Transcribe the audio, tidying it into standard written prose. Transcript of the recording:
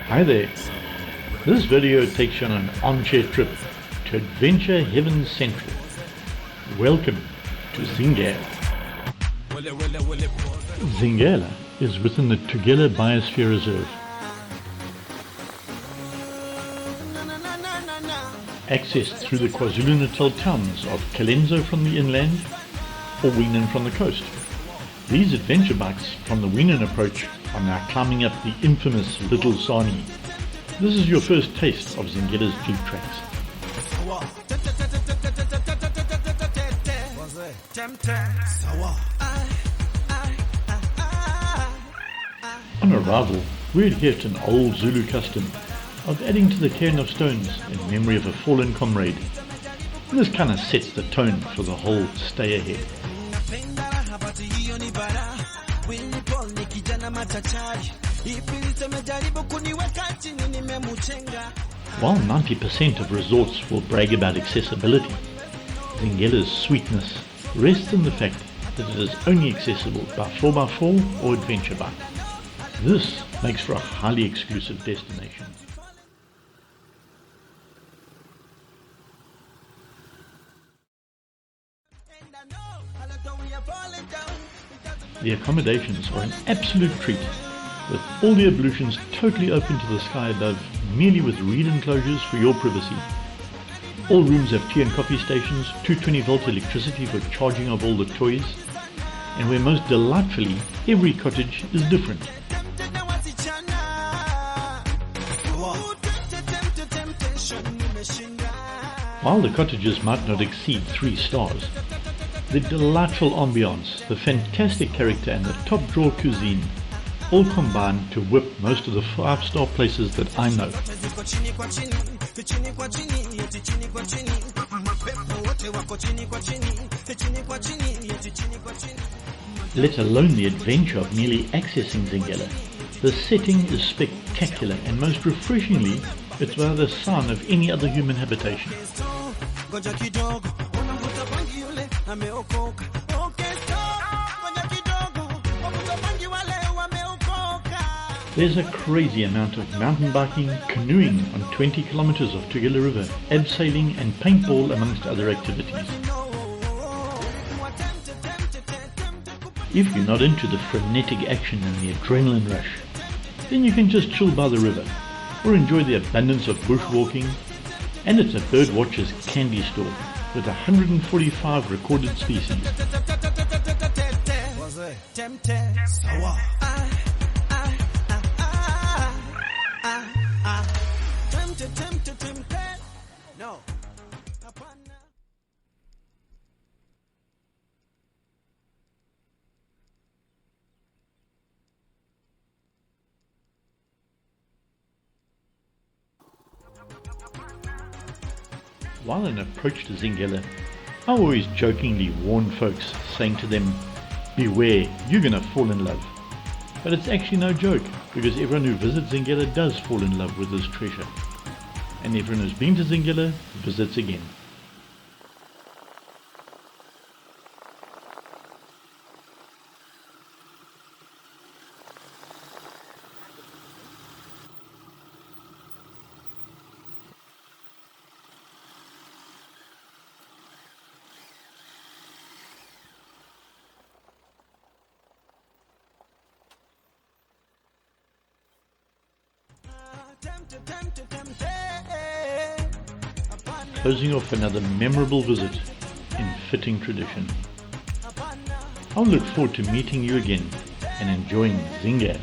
Hi there. This video takes you on an armchair trip to Adventure Heaven Central. Welcome to Zingela. Zingela is within the Zingela Biosphere Reserve. Accessed through the KwaZulu-Natal towns of Kalenzo from the inland or Weenan from the coast. These adventure bikes from the Weenan approach are now climbing up the infamous Little Sani. This is your first taste of Zingela's jeep tracks. On arrival, we adhere to an old Zulu custom of adding to the cairn of stones in memory of a fallen comrade. And this kind of sets the tone for the whole stay ahead. While 90% of resorts will brag about accessibility, Zingela's sweetness rests in the fact that it is only accessible by 4x4 or adventure bike. This makes for a highly exclusive destination. The accommodations are an absolute treat, with all the ablutions totally open to the sky above, merely with reed enclosures for your privacy. All rooms have tea and coffee stations, 220-volt electricity for charging of all the toys, and where most delightfully, every cottage is different. While the cottages might not exceed 3 stars, the delightful ambiance, the fantastic character and the top-drawer cuisine all combine to whip most of the 5-star places that I know. Let alone the adventure of merely accessing Zingela. The setting is spectacular and most refreshingly, it's without a sign of any other human habitation. There's a crazy amount of mountain biking, canoeing on 20 kilometers of Zingela River, abseiling and paintball amongst other activities. If you're not into the frenetic action and the adrenaline rush, then you can just chill by the river or enjoy the abundance of bushwalking, and it's a birdwatcher's candy store with 145 recorded species. While on approach to Zingela, I always jokingly warn folks, saying to them, beware, you're gonna fall in love. But it's actually no joke, because everyone who visits Zingela does fall in love with this treasure. And everyone who's been to Zingela visits again. Closing off another memorable visit in fitting tradition. I'll look forward to meeting you again and enjoying Zingela.